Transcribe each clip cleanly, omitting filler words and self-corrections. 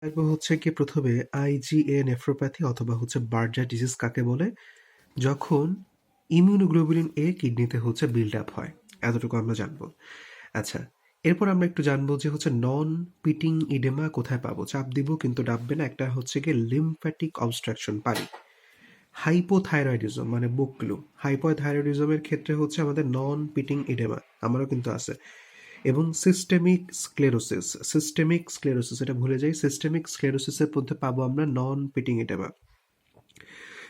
দেখবো হচ্ছে কি প্রথমে আইজিএ নেফ্রোপ্যাথি অথবা হচ্ছে বার্জার ডিজিজ কাকে বলে? যখন ইমিউনোগ্লোবুলিন এ কিডনিতে হচ্ছে বিল্ড আপ হয়, এতটুকু আমরা জানবো। আচ্ছা, এরপর আমরা একটু জানবো যে হচ্ছে নন পিটিং ইডেমা কোথায় পাবো। চাপ দিব কিন্তু ডাববে না, একটা হচ্ছে গিয়ে লিম্ফ্যাটিক অবস্ট্রাকশন পারি। হাইপোথাইরয়েডিজম মানে বুকলু, হাইপোথাইরয়েডিজমের ক্ষেত্রে হচ্ছে আমাদের নন পিটিং ইডেমা আমারও কিন্তু আছে। এবং সিস্টেমিক স্ক্লেরোসিস এটা ভুলে যাই, সিস্টেমিক স্ক্লেরোসিসের মধ্যে পাবো আমরা নন পিটিং এডেমা।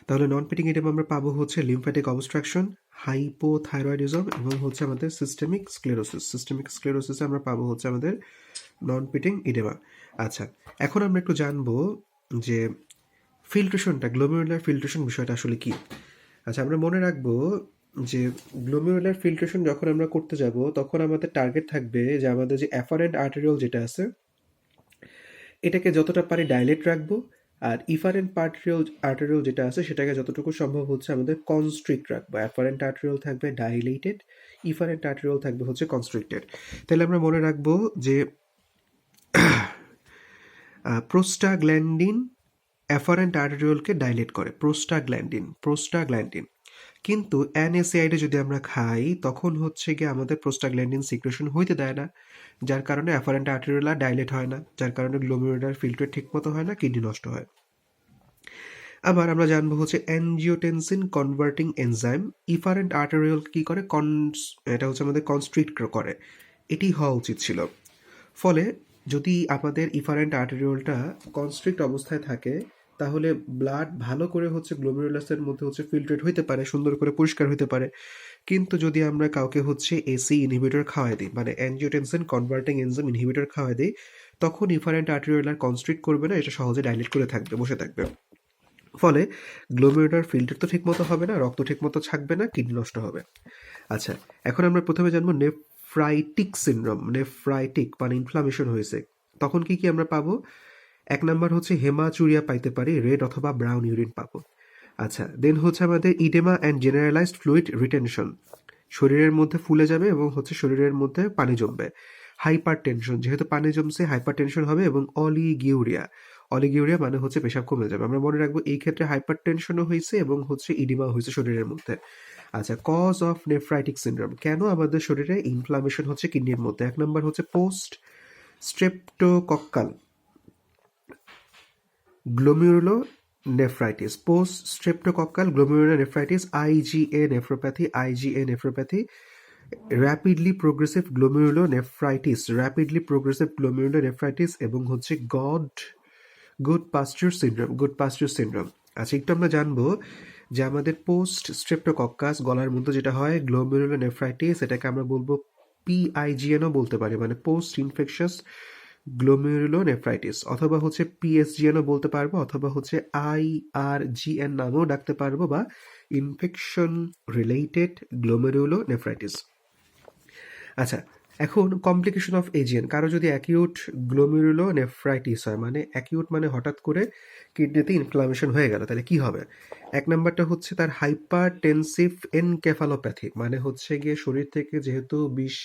তাহলে নন পিটিং এডেমা আমরা পাবো হচ্ছে লিম্ফ্যাটিক অবস্ট্রাকশন, হাইপোথাইরয়েডিজম এবং হচ্ছে আমাদের সিস্টেমিক স্ক্লেরোসিসে আমরা পাবো হচ্ছে আমাদের নন পিটিং ইডেমা। আচ্ছা, এখন আমরা একটু জানবো যে ফিল্ট্রেশনটা, গ্লোমেরুলার ফিল্ট্রেশন বিষয়টা আসলে কি। আচ্ছা, আমরা মনে রাখবো যে গ্লোমেরুলার ফিল্ট্রেশন যখন আমরা করতে যাব তখন আমাদের টার্গেট থাকবে যে আমাদের যে অ্যাফারেন্ট আর্টেরিওল যেটা আছে এটাকে যতটা পারি ডাইলেট রাখবো, আর ইফারেন্ট আর্টেরিওল যেটা আছে সেটাকে যতটুকু সম্ভব হচ্ছে আমাদের কনস্ট্রিক্ট রাখবো। অ্যাফারেন্ট আর্টেরিওল থাকবে ডাইলেটেড, ইফারেন্ট আর্টেরিওল থাকবে হচ্ছে কনস্ট্রিক্টেড। তাহলে আমরা মনে রাখবো যে প্রোস্টাগ্ল্যান্ডিন অ্যাফারেন্ট আর্টেরিওলকে ডাইলেট করে, প্রোস্টাগ্ল্যান্ডিন। কিন্তু NSAID যদি আমরা খাই তখন হচ্ছে গিয়ে আমাদের প্রোস্টাগ্ল্যান্ডিন সিক্রেশন হইতে দেয় না, যার কারণে অ্যাফারেন্ট আর্টেরিওলা ডাইলেট হয় না, যার কারণে গ্লোমেরুলার ফিল্টার ঠিকমতো হয় না, কিডনি নষ্ট হয়। আবার আমরা জানবো হচ্ছে অ্যানজিওটেনসিন কনভার্টিং এনজাইম ইফারেন্ট আর্টেরিওল কি করে, এটা হচ্ছে আমাদের কনস্ট্রিক্ট করে, এটি হওয়া উচিত ছিল। ফলে যদি আমাদের ইফারেন্ট আর্টেরিওলটা কনস্ট্রিক্ট অবস্থায় থাকে তাহলে ব্লাড ভালো করে হচ্ছে গ্লোমেরুলাসের মধ্যে হচ্ছে ফিল্ট্রেট হইতে পারে, সুন্দর করে পরিষ্কার হইতে পারে। কিন্তু যদি আমরা কাউকে হচ্ছে এসি ইনহিবিটর খাওয়াই দিই, মানে অ্যানজিওটেনসিন কনভার্টিং এনজাইম ইনহিবিটর খাওয়াই দিই, তখন ইফারেন্ট আর্টেরিওল আর কনস্ট্রিক্ট করবে না, এটা সহজে ডাইলেট করে থাকবে, বসে থাকবে। ফলে গ্লোমেরুলার ফিল্টার তো ঠিকমতো হবে না, রক্ত ঠিকমতো থাকবে না, কিডনি নষ্ট হবে। আচ্ছা, এখন আমরা প্রথমে জানবো নেফ্রাইটিক সিনড্রোম। নেফ্রাইটিক মানে ইনফ্লামেশন হয়েছে, তখন কি কি আমরা পাবো? এক নাম্বার হচ্ছে হেমাচুরিয়া পাইতে পারি, রেড অথবা ব্রাউন ইউরিন পাবো। আচ্ছা, দেন হচ্ছে আমাদের oedema and generalised fluid retention, শরীরের মধ্যে ফুলে যাবে এবং হচ্ছে শরীরের মধ্যে পানি জমবে। হাইপার টেনশন, যেহেতু পানি জমছে হাইপার টেনশন হবে। এবং অলিগিউরিয়া, অলিগিউরিয়া মানে হচ্ছে পেশাব কমে যাবে। আমরা মনে রাখবো এই ক্ষেত্রে হাইপার টেনশনও হয়েছে এবং হচ্ছে ইডিমা হয়েছে শরীরের মধ্যে। আচ্ছা, কজ অফ নেফ্রাইটিক সিনড্রোম, কেন আমাদের শরীরে ইনফ্লামেশন হচ্ছে কিডনির মধ্যে? এক নম্বর হচ্ছে post streptococcal glomerulonephritis, post streptococcal glomerulonephritis, IgA nephropathy, rapidly progressive glomerulonephritis এবং হচ্ছে গুড পাস্টিউর সিনড্রোম। আচ্ছা, একটু আমরা জানবো যে আমাদের পোস্ট স্ট্রেপ্টোকক্কাস গলার মধ্যে যেটা হয় গ্লোমেরুলো নেফ্রাইটিস, এটাকে আমরা বলবো PIGNও বলতে পারি, মানে পোস্ট ইনফেকশাস গ্লোমেরুলো নেফ্রাইটিস, অথবা হচ্ছে PSGNও বলতে পারবো, অথবা হচ্ছে IRGN নামেও ডাকতে পারবো, বা ইনফেকশন রিলেটেড গ্লোমেরুলো নেফ্রাইটিস। আচ্ছা, এখন কমপ্লিকেশন অফ এজিএন, কারো যদি অ্যাকিউট গ্লোমেরুলো নেফ্রাইটিস হয়, মানে অ্যাকিউট মানে হঠাৎ করে কিডনিতে ইনফ্লামেশন হয়ে গেল, তাহলে কি হবে? এক নাম্বারটা হচ্ছে তার হাইপারটেনসিভ এনকেফালোপ্যাথি, মানে হচ্ছে গিয়ে শরীর থেকে যেহেতু বিষ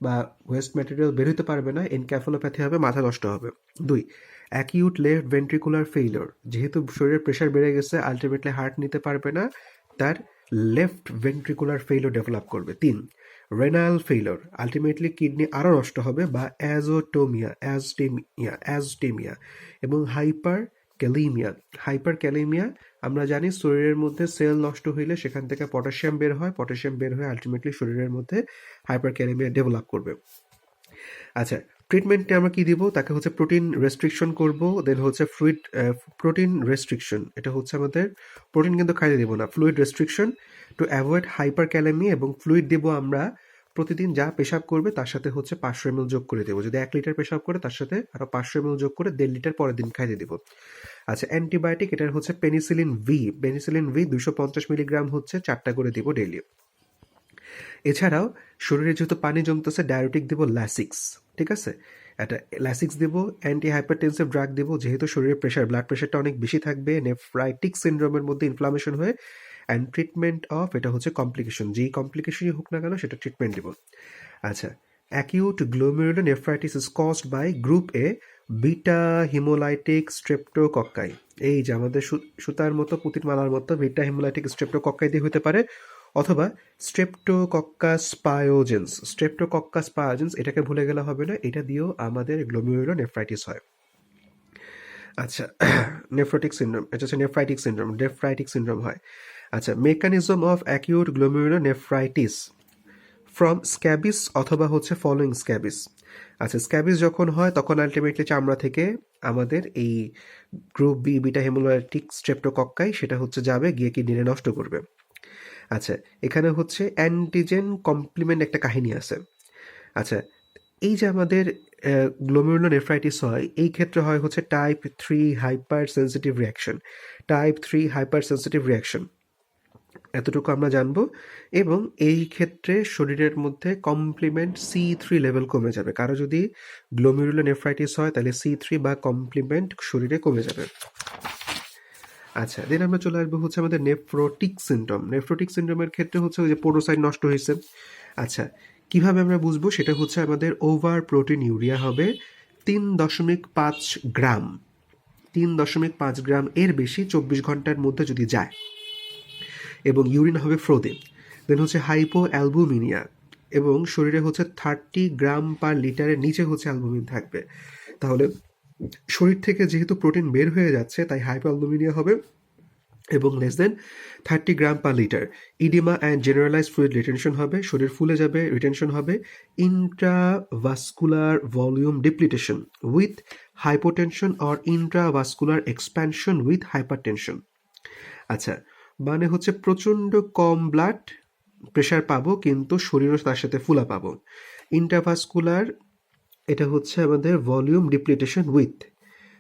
বা ওয়েস্ট ম্যাটেরিয়াল বের হতে পারবে না, এনকেফালোপ্যাথি হবে, মাথা নষ্ট হবে। দুই, অ্যাকিউট লেফট ভেন্ট্রিকুলার ফেইলিওর, যেহেতু শরীরের প্রেশার বেড়ে গেছে, আলটিমেটলি হার্ট নিতে পারবে না, তার লেফট ভেন্ট্রিকুলার ফেইলিওর ডেভেলপ করবে। তিন, রেনাল ফেইলিওর, আলটিমেটলি কিডনি আরও নষ্ট হবে, বা অ্যাজটেমিয়া এবং হাইপার ক্যালেমিয়া। আমরা জানি শরীরের মধ্যে সেল নষ্ট হইলে সেখান থেকে পটাশিয়াম বের হয়, পটাশিয়াম বের হয়ে আলটিমেটলি শরীরের মধ্যে হাইপার ক্যালেমিয়া ডেভেলপ করবে। আচ্ছা, ট্রিটমেন্টে আমরা কি দিব? তাকে হচ্ছে প্রোটিন রেস্ট্রিকশন করব, দেন হচ্ছে প্রোটিন রেস্ট্রিকশন, এটা হচ্ছে আমাদের প্রোটিন কিন্তু খাইতে দেবো না, fluid restriction to avoid hyperkalaemia. এবং ফ্লুইড দেবো আমরা প্রতিদিন যা পেশাব করবে তার সাথে হচ্ছে 500 ml যোগ করে দেবো। যদি 1 লিটার পেশাব করে তার সাথে আরও 500 ml যোগ করে 1.5 লিটার পরের দিন খাইতে দেবো। আচ্ছা, অ্যান্টিবায়োটিক, এটার হচ্ছে পেনিসিলিন ভি 250 মিলিগ্রাম হচ্ছে 4টা করে দিব ডেইলি। এছাড়াও শরীরে যেহেতু পানি জমতেছে, ডায়োটিক দেবো ল্যাসিক্স, ঠিক আছে, একটা ল্যাসিক্স দেবো, অ্যান্টি হাইপারটেনসিভ ড্রাগ দেবো, যেহেতু শরীরের ব্লাড প্রেশারটা অনেক বেশি থাকবে নেফ্রাইটিক সিনড্রোমের মধ্যে ইনফ্লামেশন হয়ে। অ্যান্ড ট্রিটমেন্ট অফ, এটা হচ্ছে কমপ্লিকেশন, যেই কমপ্লিকেশনই হোক না কেন সেটা ট্রিটমেন্ট দেবো। আচ্ছা, acute glomerulonephritis is caused by group A beta haemolytic streptococci, এই যে আমাদের সুতার মতো পুঁতির মালার মতো বিটা হিমোলাইটিক স্ট্রেপ্টোকক্কাই দিয়ে হতে পারে, অথবা স্ট্রেপ্টোকক্কাস পায়োজেন্স। স্ট্রেপ্টোকক্কাস পায়োজেন্স এটাকে ভুলে গেলে হবে না, এটা দিয়েও আমাদের গ্লোমেরুলোনেফ্রাইটিস হয়। আচ্ছা, নেফ্রোটিক সিন্ড্রোম, এটা হচ্ছে নেফ্রাইটিক সিন্ড্রোম হয়। আচ্ছা, mechanism of acute glomerulonephritis from scabies অথবা হচ্ছে ফলোয়িং স্ক্যাবিস। আচ্ছা, স্ক্যাবিস যখন হয় তখন আলটিমেটলি চামড়া থেকে আমাদের এই group B beta hemolytic streptococci সেটা হচ্ছে যাবে গিয়ে কিডনিরে নষ্ট করবে। আচ্ছা, এখানে হচ্ছে অ্যান্টিজেন কমপ্লিমেন্ট একটা কাহিনী আছে। আচ্ছা, এই যে আমাদের গ্লোমেরুলোনেফ্রাইটিস হয়, এই ক্ষেত্রে হয় হচ্ছে type 3 hyper sensitive reaction. Type 3 hyper sensitive reaction, এতটুকু আমরা জানবো। এবং এই ক্ষেত্রে শরীরের মধ্যে কমপ্লিমেন্ট C3 লেভেল কমে যাবে। কারো যদি গ্লোমেরুলোনেফ্রাইটিস হয় তাহলে C3 বা কমপ্লিমেন্ট শরীরে কমে যাবে। আচ্ছা, দেন আমরা চলে আসবো হচ্ছে আমাদের নেফ্রোটিক সিন্ড্রোম। নেফ্রোটিক সিন্ড্রোমের ক্ষেত্রে হচ্ছে ওই যে পোডোসাইট নষ্ট হয়েছে। আচ্ছা, কিভাবে আমরা বুঝবো? সেটা হচ্ছে আমাদের ওভার প্রোটিন ইউরিয়া হবে 3.5 গ্রাম। 3.5 গ্রাম এর বেশি 24 ঘন্টার মধ্যে যদি যায়, এবং ইউরিন হবে ফ্রোদে। দেন হচ্ছে হাইপো অ্যালবুমিনিয়া, এবং শরীরে হচ্ছে 30 গ্রাম পার লিটারের নিচে হচ্ছে অ্যালবুমিন থাকবে। তাহলে শরীর থেকে যেহেতু প্রোটিন বের হয়ে যাচ্ছে তাই হাইপো অ্যালবুমিনিয়া হবে, এবং less than 30 gram per litre. Oedema and generalise fluid retention হবে, শরীর ফুলে যাবে, রিটেনশন হবে। Intravascular volume depletion with hypotension or intravascular expansion with hypertension. আচ্ছা, মানে হচ্ছে প্রচণ্ড কম ব্লাড প্রেশার পাবো কিন্তু শরীরও তার সাথে ফুলা পাবো। ইন্ট্রাভাস্কুলার, এটা হচ্ছে আমাদের ভলিউম ডিপ্লিটেশন উইথ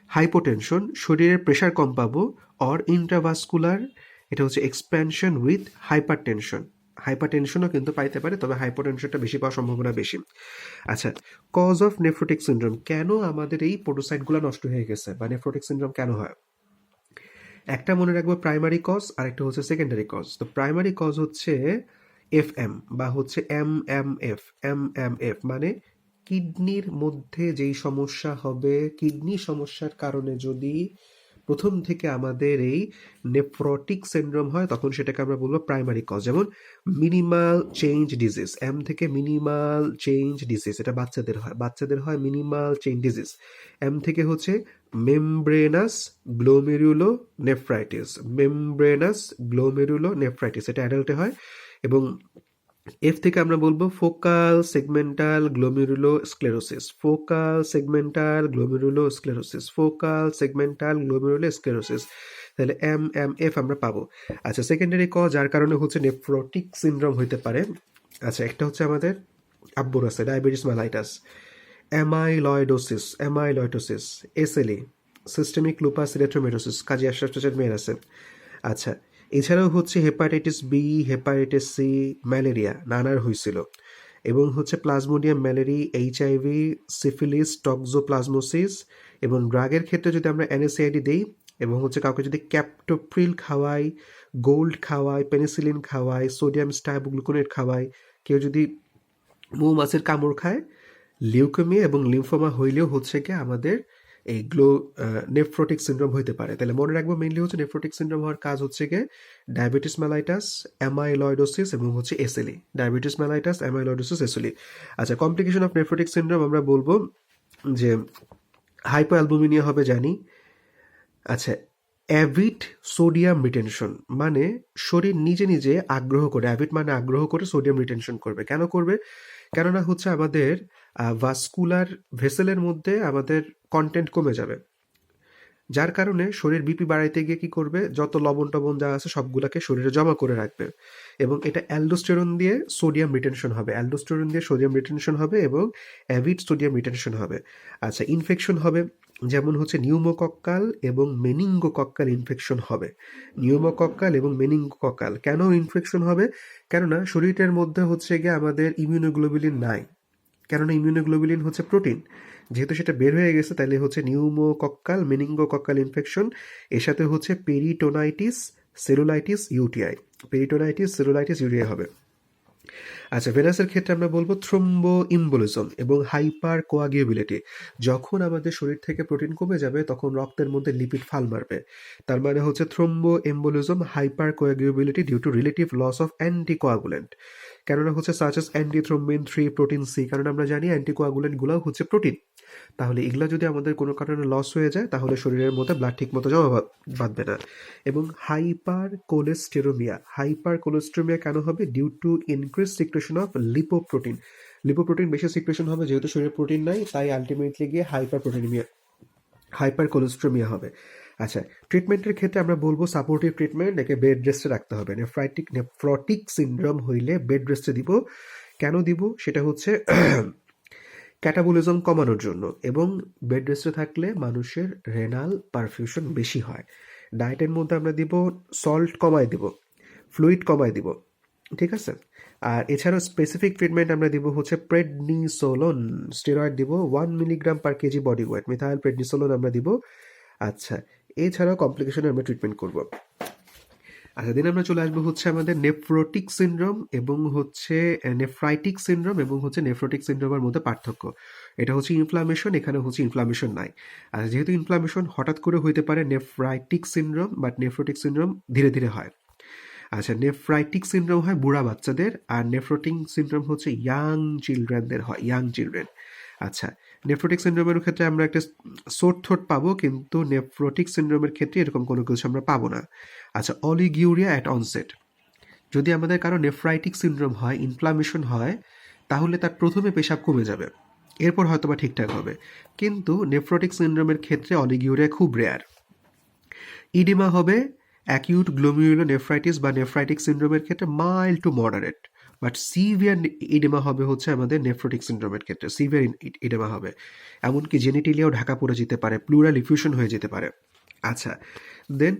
হাইপোটেনশন, শরীরের প্রেশার কম পাবো। অর ইন্ট্রাভাস্কুলার, এটা হচ্ছে এক্সপ্যানশন উইথ হাইপারটেনশন। হাইপারটেনশনও কিন্তু পাইতে পারে, তবে হাইপোটেনশনটা বেশি পাওয়ার সম্ভাবনা বেশি। আচ্ছা, কজ অফ নেফ্রোটিক সিন্ড্রোম, কেন আমাদের এই পোডোসাইটগুলো নষ্ট হয়ে গেছে বা নেফ্রোটিক সিন্ড্রোম কেন হয়? একটা মনে রাখবো প্রাইমারি কজ, আর একটা হচ্ছে সেকেন্ডারি কজ। তো প্রাইমারি কজ হচ্ছে FM বা হচ্ছে MMF মানে কিডনির মধ্যে যেই সমস্যা হবে, কিডনি সমস্যার কারণে যদি প্রথম থেকে আমাদের এই নেফ্রোটিক সিন্ড্রোম হয় তখন সেটাকে আমরা বলবো প্রাইমারি কজ। যেমন মিনিমাল চেঞ্জ ডিজিজ, এম থেকে মিনিমাল চেঞ্জ ডিজিজ, এটা বাচ্চাদের হয় মিনিমাল চেঞ্জ ডিজিজ। এম থেকে হচ্ছে মেমব্রেনাস গ্লোমেরুলোনেফ্রাইটিস, এটা অ্যাডাল্টে হয়। এবং এফ থেকে আমরা বলবো ফোকাল সেগমেন্টাল গ্লোমেরুলোস্ক্লেরোসিস। তাহলে MMF আমরা পাবো। আচ্ছা, সেকেন্ডারি কজ যার কারণে হচ্ছে নেফ্রোটিক সিন্ড্রোম হইতে পারে। আচ্ছা, একটা হচ্ছে আমাদের আব্বুর আছে diabetes mellitus, amyloidosis, SLE, systemic lupus erythematosus, Kazi Ashraf চাচার মেয়ের আছে। আচ্ছা, এছাড়াও হচ্ছে hepatitis B, hepatitis C, malaria নানার হয়েছিল, এবং হচ্ছে plasmodium malariae, HIV, syphilis, toxoplasmosis. এবং ড্রাগের ক্ষেত্রে যদি আমরা NSAID দিই এবং হচ্ছে কাউকে যদি ক্যাপটোপ্রিল খাওয়াই, গোল্ড খাওয়াই, পেনিসিলিন খাওয়াই, সোডিয়াম স্টাইবোগ্লুকোনেট খাওয়াই, কেউ যদি মৌমাছির কামড় খায়, লিউকেমিয়া এবং লিম্ফোমা হইলেও হচ্ছে কি আমাদের এই নেফ্রোটিক সিন্ড্রোম হইতে পারে। তাহলে মনে রাখবো মেইনলি হচ্ছে নেফ্রোটিক সিন্ড্রোম হওয়ার কাজ হচ্ছে গিয়ে ডায়াবেটিস মেলাইটাস, অ্যামাইলয়েডোসিস এবং হচ্ছে SLE। Diabetes mellitus, amyloidosis, SLE। আচ্ছা, কমপ্লিকেশন অফ নেফ্রোটিক সিন্ড্রোম আমরা বলবো যে হাইপোঅ্যালবুমিনিয়া হবে জানি। আচ্ছা, অ্যাভিড সোডিয়াম রিটেনশন, মানে শরীর নিজে নিজে আগ্রহ করে, অ্যাভিড মানে আগ্রহ করে সোডিয়াম রিটেনশন করবে। কেন করবে? কেননা হচ্ছে আমাদের ভাস্কুলার ভেসেলের মধ্যে আমাদের কন্টেন্ট কমে যাবে, যার কারণে শরীর বিপি বাড়াইতে গিয়ে কি করবে, যত লবণ টবণ যা আছে সবগুলাকে শরীরে জমা করে রাখবে, এবং এটা অ্যালডোস্টেরন দিয়ে সোডিয়াম রিটেনশন হবে, এবং অ্যাভিড সোডিয়াম রিটেনশন হবে। আচ্ছা, ইনফেকশন হবে, যেমন হচ্ছে নিউমোকক্কাল এবং মেনিঙ্গোকক্কাল ইনফেকশন হবে। কেন ইনফেকশন হবে? কেননা শরীরের মধ্যে হচ্ছে গিয়ে আমাদের ইমিউনোগ্লোবুলিন নাই, কেননা ইমিউনোগ্লোবুলিন হচ্ছে প্রোটিন, যেহেতু সেটা বের হয়ে গেছে তাহলে হচ্ছে নিউমোকক্কাল মেনিঙ্গোকক্কাল ইনফেকশন। এর সাথে হচ্ছে পেরিটোনাইটিস সেলুলাইটিস ইউটিআই হবে। আচ্ছা, ভেনাসের ক্ষেত্রে আমরা বলবো থ্রোম্বো ইম্বোলিজম এবং হাইপার কোয়াগুলেবিলিটি। যখন আমাদের শরীর থেকে প্রোটিন কমে যাবে তখন রক্তের মধ্যে লিপিড ফাল মারবে। তার মানে হচ্ছে thromboembolism, hypercoagulability due to relative loss of anticoagulant. কেননা হচ্ছে সাচেস অ্যান্টিথ্রোম্বিন 3, প্রোটিন সি, কারণ আমরা জানি অ্যান্টিকোয়াগুলেন্টগুলোও হচ্ছে প্রোটিন। তাহলে এগুলা যদি আমাদের কোনো কারণে লস হয়ে যায় তাহলে শরীরের মধ্যে ব্লাড ঠিক মতো জমা বাঁধবে না। এবং হাইপার কোলেস্টেরোমিয়া কেন হবে? Due to increase secretion of lipoprotein. Lipoprotein বেশি সিক্রেশন হবে, যেহেতু শরীরে প্রোটিন নাই, তাই আলটিমেটলি গিয়ে হাইপার কোলেস্টেরোমিয়া হবে। আচ্ছা, ট্রিটমেন্টের ক্ষেত্রে আমরা বলবো সাপোর্টিভ ট্রিটমেন্ট, একে বেড রেস্টে রাখতে হবে। নেফ্রোটিক সিনড্রোম হইলে বেড রেস্টে দিব। কেন দিব? সেটা হচ্ছে ক্যাটাবলিজম কমানোর জন্য, এবং বেড রেস্টে থাকলে মানুষের রেনাল পারফিউশন বেশি হয়। ডায়েটের মধ্যে আমরা দিব সল্ট কমায় দিব, ফ্লুইড কমায় দিব, ঠিক আছে? আর এছাড়াও স্পেসিফিক ট্রিটমেন্ট আমরা দিব হচ্ছে প্রেডনিসোলোন স্টেরয়েড দিব 1 mg/kg body weight, methyl prednisolone আমরা দিব। আচ্ছা, এছাড়াও কমপ্লিকেশনে আমরা ট্রিটমেন্ট করব। আচ্ছা, দিন আমরা চলে আসবো হচ্ছে আমাদের নেফ্রোটিক সিনড্রোম এবং হচ্ছে নেফ্রাইটিক সিনড্রোম এবং হচ্ছে নেফ্রোটিক সিনড্রোমের মধ্যে পার্থক্য। এটা হচ্ছে ইনফ্লামেশন, এখানে হচ্ছে ইনফ্লামেশন নাই। আর যেহেতু ইনফ্লামেশন হঠাৎ করে হইতে পারে nephritic syndrome, but nephrotic syndrome ধীরে ধীরে হয়। আচ্ছা, নেফ্রাইটিক সিনড্রোম হয় বুড়া বাচ্চাদের, আর নেফ্রোটিক সিনড্রোম হচ্ছে ইয়াং চিলড্রেনদের হয়, ইয়াং চিলড্রেন। আচ্ছা, নেফ্রোটিক সিনড্রোমের ক্ষেত্রে আমরা একটা সোর থ্রোট পাবো, কিন্তু নেফ্রোটিক সিনড্রোমের ক্ষেত্রে এরকম কোনো কিছু আমরা পাবো না। আচ্ছা, অলিগিউরিয়া অ্যাট অনসেট। যদি আমাদের কারো নেফ্রাইটিক সিনড্রোম হয়, ইনফ্লামেশন হয়, তাহলে তার প্রথমে পেশাব কমে যাবে, এরপর হয়তো বা ঠিকঠাক হবে। কিন্তু নেফ্রোটিক সিনড্রোমের ক্ষেত্রে অলিগিউরিয়া খুব রেয়ার। ইডিমা হবে অ্যাকিউট গ্লোমিউলোনেফ্রাইটিস বা নেফ্রাইটিক সিনড্রোমের ক্ষেত্রে mild to moderate, but severe oedema হবে হচ্ছে আমাদের নেফ্রোটিক সিনড্রোমের ক্ষেত্রে সিভিয়ার ইডেমা হবে। এমনকি জেনিটিলিয়াও ঢাকা পড়ে যেতে পারে, প্লুরাল ইফিউশন হয়ে যেতে পারে। আচ্ছা, দেন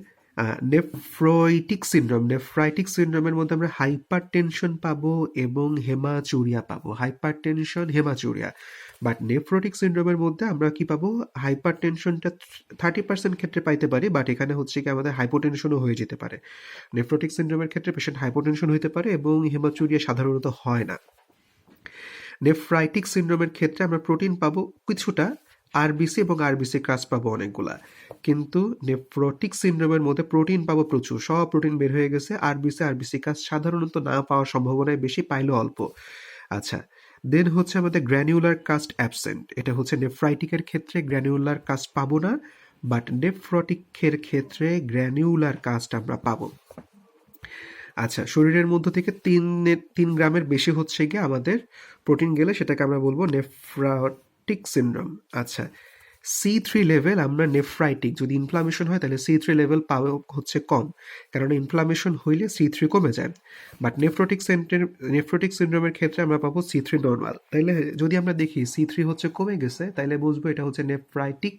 নেফ্রাইটিক সিনড্রোমের মধ্যে আমরা হাইপার টেনশন পাবো এবং হেমাচুরিয়া পাবো, hypertension, haematuria. But nephrotic সিনড্রোমের মধ্যে আমরা কি পাবো? হাইপার টেনশনটা 30% ক্ষেত্রে পাইতে পারি, বাট এখানে হচ্ছে কি আমাদের হাইপোটেনশনও হয়ে যেতে পারে। নেফ্রোটিক সিনড্রোমের ক্ষেত্রে পেশেন্ট হাইপোটেনশন হইতে পারে এবং হেমাচুরিয়া সাধারণত হয় না। নেফ্রাইটিক সিনড্রোমের ক্ষেত্রে আমরা প্রোটিন পাবো কিছুটা, আরবিসি এবং আরবিসি ক্রাস পাবো অনেকগুলা। কিন্তু নেফ্রোটিক সিনড্রোমের মধ্যে প্রোটিন পাবো প্রচুর, সব প্রোটিন বের হয়ে গেছে। আরবিসি ক্রাস সাধারণত না পাওয়ার সম্ভাবনায় বেশি, পাইলেও অল্প। আচ্ছা, দেন হচ্ছে আমাদের গ্র্যানিউলার কাস্ট অ্যাবসেন্ট। এটা হচ্ছে নেফ্রাইটিকের ক্ষেত্রে গ্র্যানিউলার কাস্ট পাবো না, বাট নেফ্রোটিকের ক্ষেত্রে গ্র্যানিউলার কাস্ট আমরা পাবো। আচ্ছা, শরীরের মধ্য থেকে 3 গ্রামের বেশি হচ্ছে গিয়ে আমাদের প্রোটিন গেলে সেটাকে আমরা বলবো নেফ্রোটিক সিনড্রোম। আচ্ছা, C3 লেভেল আমরা নেফ্রাইটিক, যদি ইনফ্লামেশন হয় তাহলে C3 লেভেল পাওয়া হচ্ছে কম, কারণ ইনফ্লামেশন হইলে C3 কমে যায়। বাট নেফ্রোটিক সিনড্রোমের ক্ষেত্রে আমরা পাবো C3 নর্মাল। তাইলে যদি আমরা দেখি C3 হচ্ছে কমে গেছে, তাইলে বুঝবো এটা হচ্ছে নেফ্রাইটিক।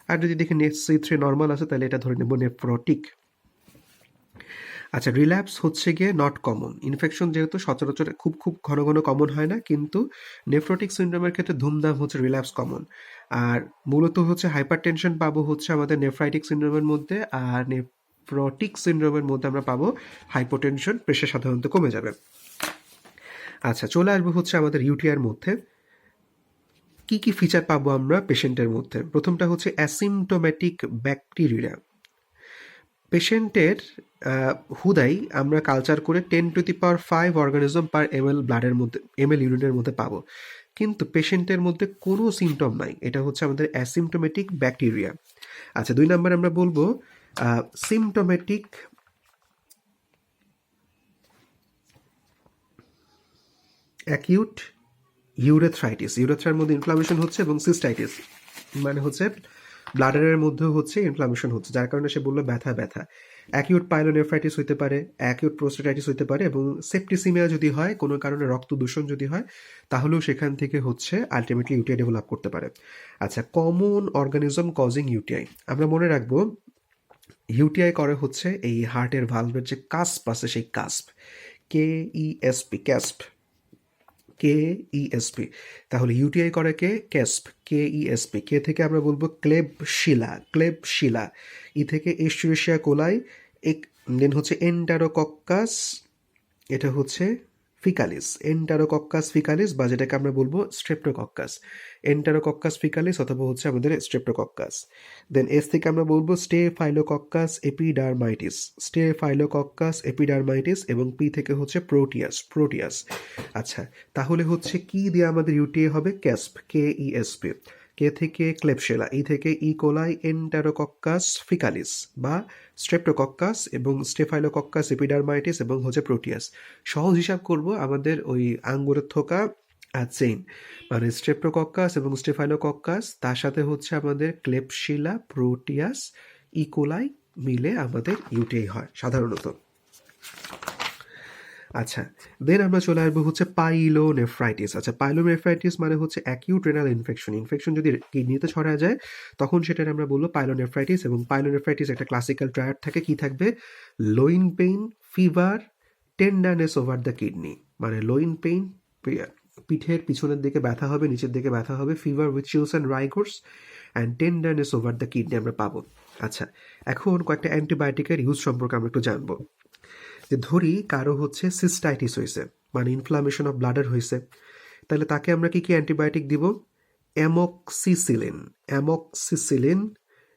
আর যদি দেখি C3 নর্মাল আছে, তাহলে এটা ধরে নেব নেফ্রোটিক। আচ্ছা, রিল্যাপস হচ্ছে গিয়ে নট কমন। ইনফেকশন যেহেতু সচরাচর খুব ঘন ঘন কমন হয় না, কিন্তু নেফ্রোটিক সিনড্রোমের ক্ষেত্রে ধুমধাম হচ্ছে রিল্যাপস কমন। আর মূলত হচ্ছে হাইপার টেনশন পাবো হচ্ছে আমাদের নেফ্রাইটিক সিনড্রোমের মধ্যে, আর নেফ্রোটিক সিনড্রোমের মধ্যে আমরা পাবো হাইপোটেনশন, প্রেশার সাধারণত কমে যাবে। আচ্ছা, চলে আসবো হচ্ছে আমাদের ইউটিআইয়ের মধ্যে কি কি ফিচার পাবো আমরা পেশেন্টের মধ্যে। প্রথমটা হচ্ছে অ্যাসিমটোমেটিক ব্যাকটেরিয়া। পেশেন্টের হুদাই আমরা কালচার করে 10⁵ অর্গানিজম পার ml ব্লাডের মধ্যে, ml ইউরিনের মধ্যে পাবো, কিন্তু পেশেন্টের মধ্যে কোনো সিমটম নাই। এটা হচ্ছে আমাদের অ্যাসিমটোমেটিক ব্যাকটেরিয়া। আচ্ছা, 2 নাম্বার আমরা বলবো সিমটোমেটিক অ্যাকিউট ইউরেথ্রাইটিস। ইউরেথ্রার মধ্যে ইনফ্লামেশন হচ্ছে এবং সিস্টাইটিস, মানে হচ্ছে ব্লাডারের মধ্যেও হচ্ছে ইনফ্লামেশন হচ্ছে, যার কারণে সে বললো ব্যথা। অ্যাকিউট পাইলোনেফ্রাইটিস হইতে পারে, অ্যাকিউট প্রোস্টেটাইটিস হইতে পারে, এবং সেপ্টিসিমিয়া যদি হয়, কোনো কারণে রক্ত দূষণ যদি হয়, তাহলেও সেখান থেকে হচ্ছে আলটিমেটলি ইউটিআই ডেভেলপ করতে পারে। আচ্ছা, কমন অর্গানিজম কজিং ইউটিআই। আমরা মনে রাখবো ইউটিআই করে হচ্ছে এই হার্টের ভালভের যে কাস্প আছে, সেই কাস্প, KESP। তাহলে ইউটিআই করে কে? KESP। কে থেকে আমরা বলবো ক্লেবশিলা। ই থেকে এস্চুরিশিয়া কোলাই। দেন হচ্ছে এন্টারোকক্কাস, এটা হচ্ছে ফিকালিস, এন্টারোকক্কাস ফিকালিস, বা যেটাকে আমরা বলবো স্ট্রেপ্টোকক্কাস, এন্টারোকক্কাস ফিকালিস অথবা হচ্ছে আমাদের স্ট্রেপ্টোকক্কাস। দেন এস থেকে আমরা বলবো স্টেফাইলোকক্কাস এপিডার্মাইটিস, স্টেফাইলোকক্কাস এপিডার্মাইটিস, এবং পি থেকে হচ্ছে প্রোটিয়াস, প্রোটিয়াস। আচ্ছা, তাহলে হচ্ছে কি দিয়ে আমাদের ইউটিআই হবে? ক্যাসপ, KESP। কে থেকে ক্লেপশেলা, ই থেকে ইকোলাই এন্টারোকক্কাস ফিকালিস বা স্ট্রেপ্টোকক্কাস, এবং স্টেফাইলোকক্কাস এপিডার্মাইটিস, এবং হচ্ছে প্রোটিয়াস। সহজ হিসাব করব, আমাদের ওই আঙ্গুরের থোকা আর চেইন, মানে স্ট্রেপ্টোকক্কাস এবং স্টেফাইলোকক্কাস, তার সাথে হচ্ছে আমাদের ক্লেপশিলা, প্রোটিয়াস, ইকোলাই মিলে আমাদের ইউটিআই হয় সাধারণত। আচ্ছা, দেন আমরা চলে আসবো হচ্ছে পাইলোনেফ্রাইটিস। আচ্ছা, পাইলোনেফ্রাইটিস মানে হচ্ছে অ্যাকিউট রেনাল ইনফেকশন, ইনফেকশন যদি কিডনিতে ছড়া যায় তখন সেটার আমরা বলবো পাইলোনেফ্রাইটিস। এবং পাইলোনেফ্রাইটিস একটা ক্লাসিক্যাল ট্রায়াড থাকে, কি থাকবে? Loin pain, fever, tenderness over the kidney, মানে লোইন পেইন, পিঠের পিছনের দিকে ব্যথা হবে, নিচের দিকে ব্যথা হবে, fever with chills and rigors, and tenderness over the kidney আমরা পাবো। আচ্ছা, এখন কয়েকটা অ্যান্টিবায়োটিকের ইউজ সম্পর্কে আমরা একটু জানবো। যে ধরি কারো হচ্ছে সিস্টাইটিস হয়েছে, মানে ইনফ্লামেশন অফ ব্লাডার হয়েছে, তাহলে তাকে আমরা কি কি অ্যান্টিবায়োটিক দিব? অ্যামোক্সিসিলিন, অ্যামোক্সিসিলিন,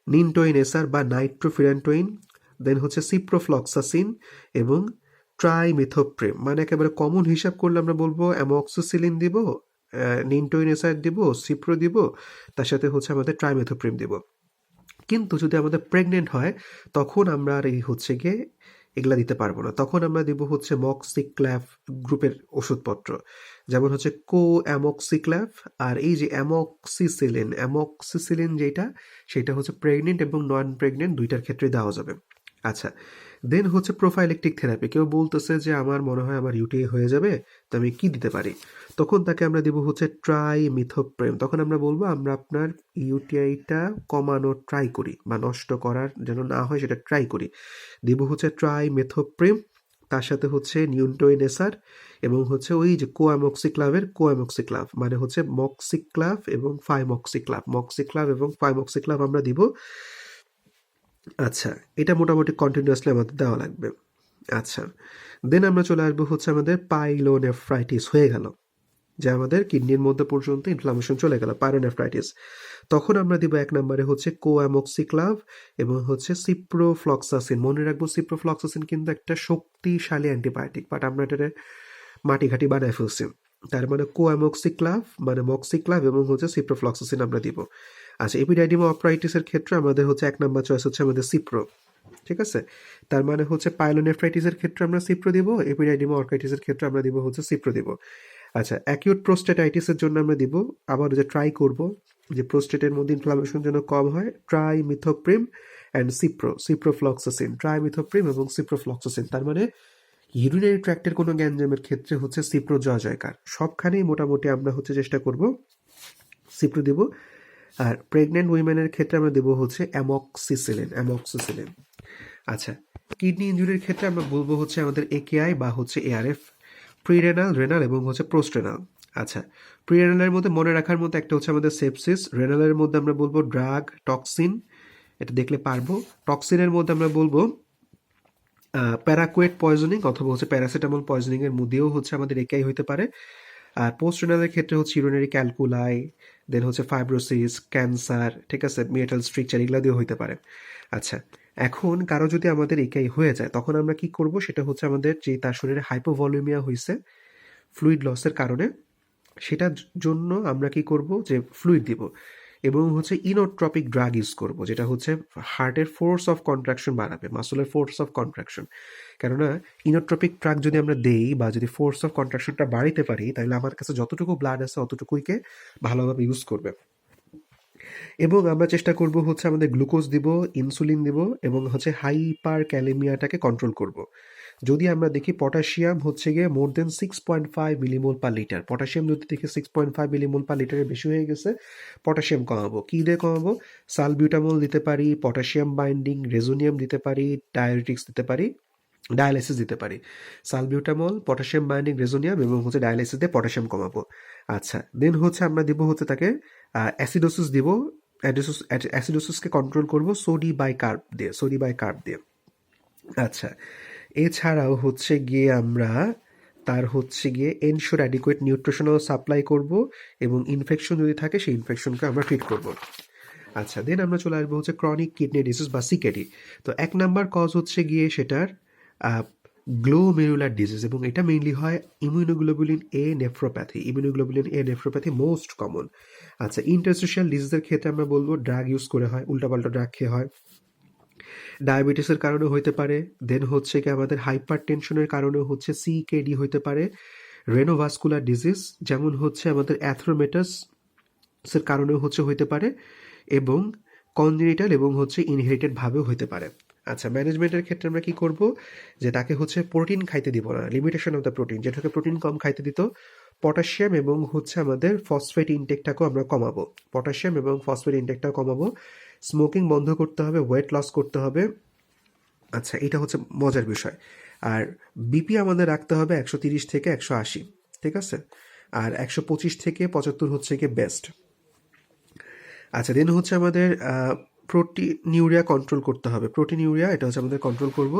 নিনটোইন এসার বা নাইট্রোফিরান্টোইন, দেন হচ্ছে সিপ্রোফ্লক্সাসিন এবং ট্রাইমিথোপ্রেম। মানে একেবারে কমন হিসাব করলে আমরা বলবো অ্যামোক্সিসিলিন দিব, নিনটোইন এসার দিব, সিপ্রো দিব, তার সাথে হচ্ছে আমাদের ট্রাইমিথোপ্রেম দিব। কিন্তু যদি আমাদের প্রেগনেন্ট হয় তখন আমরা আর এই হচ্ছে গিয়ে এগুলা দিতে পারবো না, তখন আমরা দিব হচ্ছে মক্সিক্ল্যাফ গ্রুপের ওষুধপত্র, যেমন হচ্ছে অ্যামক্সিক্ল্যাফ। আর এই যে অ্যামক্সিসিলিন, অ্যামক্সিসিলিন যেটা, সেটা হচ্ছে প্রেগনেন্ট এবং নন প্রেগনেন্ট দুইটার ক্ষেত্রে দেওয়া যাবে। আচ্ছা, দেন হচ্ছে প্রোফাইলেকটিক থেরাপি। কেউ বলতেছে যে আমার মনে হয় আমার ইউটিআই হয়ে যাবে, তো আমি কি দিতে পারি? তখন তাকে আমরা দিব হচ্ছে ট্রাইমিথোপ্রেম। তখন আমরা বলবো আমরা আপনার ইউটিআইটা কমানোর ট্রাই করি, বা নষ্ট করার যেন না হয় সেটা ট্রাই করি। দিব হচ্ছে ট্রাইমেথোপ্রেম, তার সাথে হচ্ছে নিউটোইন এসার, এবং হচ্ছে ওই যে কোঅ্যামক্সিক্লাভের কোঅ্যামক্সিক্লাভ, মানে হচ্ছে মক্সিক্লাভ এবং ফাইমক্সিক্লাভ, মক্সিক্লাভ এবং ফাইমক্সিক্লাভ আমরা দিব। আচ্ছা, এটা মোটামুটি কন্টিনিউয়াসলি আমাদের দেওয়া লাগবে। আচ্ছা, দেন আমরা চলে আসবো হচ্ছে আমাদের পাইলোনেফ্রাইটিস হয়ে গেল, যে আমাদের কিডনির মধ্যে পর্যন্ত ইনফ্লামেশন চলে গেল, পাইলোনেফ্রাইটিস। তখন আমরা দিব এক নম্বরে হচ্ছে কোঅ্যামক্সিক্লাভ এবং হচ্ছে সিপ্রোফ্লক্সাসিন। মনে রাখবো সিপ্রোফ্লক্সাসিন কিন্তু একটা শক্তিশালী অ্যান্টিবায়োটিক, বাট আমরা এটা মাটি ঘাটি বানায় ফেলছি। তার মানে কোঅ্যামক্সিক্লাভ মানে মক্সিক্লাভ এবং হচ্ছে সিপ্রোফ্লক্সাসিন আমরা দিব। আচ্ছা, এপিডাইডিমা অপরাইটিসের ক্ষেত্রে আমাদের হচ্ছে এক নম্বর চয়েস হচ্ছে আমাদের সিপ্রো, ঠিক আছে? তার মানে হচ্ছে পাইলোনেফ্রাইটিসের ক্ষেত্রে আমরা সিপ্রো দিব, এপিডাইডিমা অর্কাইটিসের ক্ষেত্রে আমরা দিব হচ্ছে সিপ্রো দিব। আচ্ছা, অ্যাকিউট প্রোস্টেটাইটিসের জন্য আমরা দিব, আবার যে ট্রাই করব যে প্রোস্টেটের মধ্যে ইনফ্লামেশন যেন কম হয়, ট্রাইমিথোপ্রিম অ্যান্ড সিপ্রোফ্লক্সাসিন, ট্রাইমিথোপ্রিম এবং সিপ্রোফ্লক্সাসিন। তার মানে ইউরিনারি ট্র্যাক্টের কোনো গ্যাঞ্জামের ক্ষেত্রে হচ্ছে সিপ্রো জয় জয়কার, সবখানেই মোটামুটি আমরা হচ্ছে চেষ্টা করব সিপ্রো দিব। আর প্রেগনেন্ট উইমেনের ক্ষেত্রে আমরা দেবো হচ্ছে অ্যামক্সিসিলিন, অ্যামক্সিসিলিন। আচ্ছা, কিডনি ইঞ্জুরির ক্ষেত্রে আমরা বলবো হচ্ছে আমাদের একেআই বা হচ্ছে এআরএফ, প্রিরেনাল, রেনাল এবং হচ্ছে পোস্টরেনাল। আচ্ছা, প্রিরেনালের মধ্যে মনে রাখার মধ্যে একটা হচ্ছে আমাদের সেপসিস, রেনালের মধ্যে আমরা বলবো ড্রাগ, টক্সিন, এটা দেখলে পারবো। টক্সিনের মধ্যে আমরা বলবো প্যারাকুয়েট পয়জনিং অথবা হচ্ছে প্যারাসিটামল পয়জনিংয়ের মধ্যেও হচ্ছে আমাদের একেআই হইতে পারে। আর পোস্ট রেনালের ক্ষেত্রে হচ্ছে ইউরিনারি ক্যালকুলাই, দেন হচ্ছে ফাইব্রোসিস, ক্যান্সার, ঠিক আছে, মেটাল স্ট্রিকচার, এগুলো দিয়েও হইতে পারে। আচ্ছা, এখন কারো যদি আমাদের একাই হয়ে যায় তখন আমরা কি করব? সেটা হচ্ছে আমাদের যে তার শরীরে হাইপোভলিউমিয়া হয়েছে ফ্লুইড লসের কারণে, সেটার জন্য আমরা কি করব? যে ফ্লুইড দিব এবং হচ্ছে ইনোট্রপিক ড্রাগ ইউজ করব, যেটা হচ্ছে হার্টের ফোর্স অফ কন্ট্রাকশন বাড়াবে, মাসলের ফোর্স অফ কন্ট্রাকশন। কেননা ইনোট্রপিক ড্রাগ যদি আমরা দেই বা যদি ফোর্স অফ কন্ট্রাকশনটা বাড়াইতে পারি, তাহলে আমার কাছে যতটুকু ব্লাড আছে অতটুকুইকে ভালোভাবে ইউজ করবে। এবং আমরা চেষ্টা করব হচ্ছে আমাদের গ্লুকোজ দিব, ইনসুলিন দিব এবং হচ্ছে হাইপার ক্যালেমিয়াটাকে কন্ট্রোল করব। যদি আমরা দেখি পটাশিয়াম হচ্ছে গিয়ে মোর দেন 6.5 মিলিমোল পার লিটার, পটাশিয়াম যদি দেখি 6.5 মিলিমোল পার লিটারের বেশি হয়ে গেছে, পটাশিয়াম কমাবো। কী দিয়ে কমাবো? সালবিউটামল দিতে পারি, পটাশিয়াম বাইন্ডিং রেজোনিয়াম দিতে পারি, ডায়োরিটিক্স দিতে পারি, ডায়ালাইসিস দিতে পারি। সালবিউটামল, পটাশিয়াম বাইন্ডিং রেজোনিয়াম এবং হচ্ছে ডায়ালাইসিস দিয়ে পটাশিয়াম কমাবো। আচ্ছা, দেন হচ্ছে আমরা দিব হচ্ছে তাকে অ্যাসিডোসিস দিব, অ্যাসিডোসিসকে কন্ট্রোল করব সোডি বাই কার্ব দিয়ে, সোডি বাই কার্ব দিয়ে। আচ্ছা, এছাড়াও হচ্ছে গিয়ে আমরা তার হচ্ছে গিয়ে এনশোর অ্যাডিকুয়েট নিউট্রিশনাল সাপ্লাই করব এবং ইনফেকশন যদি থাকে সেই ইনফেকশনকে আমরা ট্রিট করব। আচ্ছা, দেন আমরা চলে আসবো হচ্ছে ক্রনিক কিডনি ডিজিজ বা সিকেডি। তো 1 নাম্বার কজ হচ্ছে গিয়ে সেটার গ্লোমেরুলার ডিজিজ, এবং এটা মেইনলি হয় immunoglobulin A nephropathy. Immunoglobulin A nephropathy most common. আচ্ছা, ইন্টারস্টিশিয়াল ডিজিজের ক্ষেত্রে আমরা বলবো ড্রাগ ইউজ করে হয়, উল্টাপাল্টা ড্রাগ খেয়ে হয়, ডায়াবেটিসের কারণে হইতে পারে, দেন হচ্ছে কি আমাদের হাইপার টেনশনের কারণে হচ্ছে সিকেডি হইতে পারে, রেনোভাস্কুলার ডিজিজ যেমন হচ্ছে আমাদের অ্যাথ্রোমেটাসের কারণেও হইতে পারে, এবং কনজেনিটাল এবং হচ্ছে ইনহেরিটেড ভাবেও হইতে পারে। আচ্ছা, ম্যানেজমেন্টের ক্ষেত্রে আমরা কি করব, যে তাকে হচ্ছে প্রোটিন খাইতে দিব না, লিমিটেশন অফ দ্য প্রোটিন, যেটাকে প্রোটিন কম খাইতে দিত। পটাশিয়াম এবং হচ্ছে আমাদের ফসফেট ইনটেকটাকেও আমরা কমাবো, পটাশিয়াম এবং ফসফেট ইনটেকটাও কমাবো। স্মোকিং বন্ধ করতে হবে, ওয়েট লস করতে হবে। আচ্ছা, এটা হচ্ছে মজার বিষয়। আর বিপি আমাদের রাখতে হবে 130 থেকে 180, ঠিক আছে? আর 125 থেকে 75 হচ্ছে গিয়ে বেস্ট। আচ্ছা, দেন হচ্ছে আমাদের প্রোটিনিউরিয়া কন্ট্রোল করতে হবে, প্রোটিনিউরিয়া এটা হচ্ছে আমাদের কন্ট্রোল করব।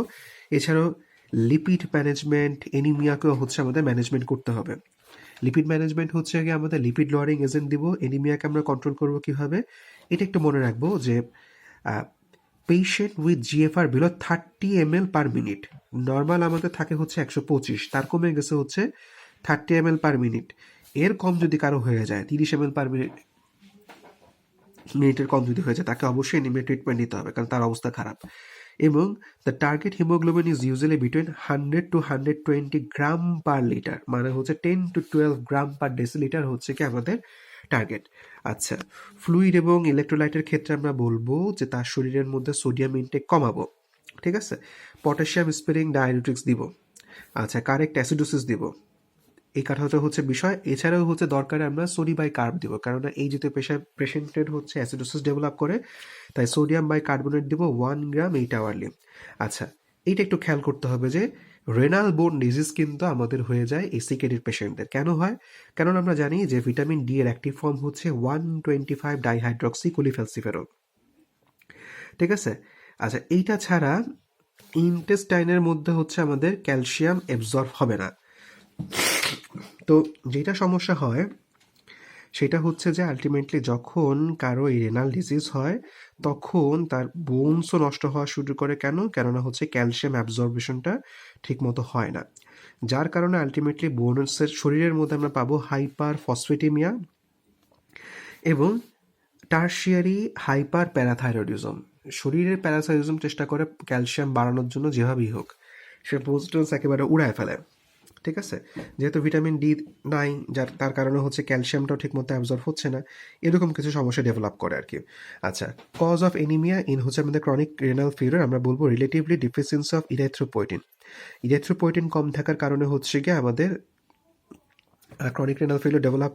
এছাড়াও লিপিড ম্যানেজমেন্ট, এনিমিয়াকেও হচ্ছে আমাদের ম্যানেজমেন্ট করতে হবে। লিপিড ম্যানেজমেন্ট হচ্ছে গিয়ে আমাদের লিপিড লোয়ারিং এজেন্ট দিব। এনিমিয়াকে আমরা কন্ট্রোল করব কিভাবে, এটা একটু মনে রাখবো যে patient with GFR below 30 ml per minute, normal আমাদের থাকে হচ্ছে 125, তার কমে গেছে হচ্ছে 30 ml পার মিনিট। এর কম যদি কারো হয়ে যায়, 30 ml পার মিনিটের কম যদি হয়ে যায়, তাকে অবশ্যই এনিমিয়া ট্রিটমেন্ট নিতে হবে, কারণ তার অবস্থা খারাপ। এবং the target haemoglobin is usually between 100 to 120 gram per litre, মানে হচ্ছে 10 to 12 গ্রাম পার ডেসিলিটার হচ্ছে কি আমাদের টার্গেট। আচ্ছা, ফ্লুইড এবং ইলেকট্রোলাইটের ক্ষেত্রে আমরা বলবো যে তার শরীরের মধ্যে সোডিয়াম ইনটেক কমাবো, ঠিক আছে? পটাশিয়াম স্পেরিং ডায়ারিটিক্স দিব। আচ্ছা, কারেক্ট অ্যাসিডোসিস দিব, এই কাঠাটা হচ্ছে বিষয়। এছাড়াও হচ্ছে দরকারে আমরা সোডি বাই কার্ব দিব, কারণ এই যেহেতু পেশেন্টের হচ্ছে অ্যাসিডোসিস ডেভেলপ করে, তাই সোডিয়াম বাই কার্বনেট দিব 1 গ্রাম 8 আওয়ারলি। আচ্ছা, এইটা একটু খেয়াল করতে হবে যে রেনাল বোন ডিজিজ কিন্তু আমাদের হয়ে যায় এই সিকেডির পেশেন্টদের। কেন হয়? কারণ আমরা জানি যে ভিটামিন ডি এর অ্যাক্টিভ ফর্ম হচ্ছে 125 ডাইহাইড্রক্সি কোলিফ্যালসিফেরল, ঠিক আছে? আচ্ছা, এইটা ছাড়া ইন্টেস্টাইনের মধ্যে হচ্ছে আমাদের ক্যালসিয়াম এবজর্ব হবে না। তো যেটা সমস্যা হয় সেটা হচ্ছে যে আলটিমেটলি যখন কারো এই রেনাল ডিজিজ হয়, তখন তার বোনসও নষ্ট হওয়া শুরু করে। কেন? কেননা হচ্ছে ক্যালসিয়াম অ্যাবজর্বেশনটা ঠিক মতো হয় না, যার কারণে আলটিমেটলি বোনসের শরীরের মধ্যে আমরা পাবো হাইপার ফসফেটিমিয়া এবং টার্সিয়ারি হাইপার প্যারাথাইরয়েডিজম। শরীরের প্যারাথাইরয়েডিজম চেষ্টা করে ক্যালসিয়াম বাড়ানোর জন্য যেভাবেই হোক, সে পোস্টেন্স একেবারে উড়ায় ফেলে, ঠিক আছে? যেহেতু ভিটামিন ডি নাই, তার কারণে হচ্ছে ক্যালসিয়ামটাও ঠিকমতো অ্যাবজর্ব হচ্ছে না, এরকম কিছু সমস্যা ডেভেলপ করে আর কি। আচ্ছা, কজ অফ এনিমিয়া ইন হচ্ছে আমাদের ক্রনিক রেনাল ফেলিওর, আমরা বলবো relatively deficiency of erythropoietin. Erythropoietin কম থাকার কারণে হচ্ছে গিয়ে আমাদের ক্রনিক রেনাল ফেলিওর ডেভেলপ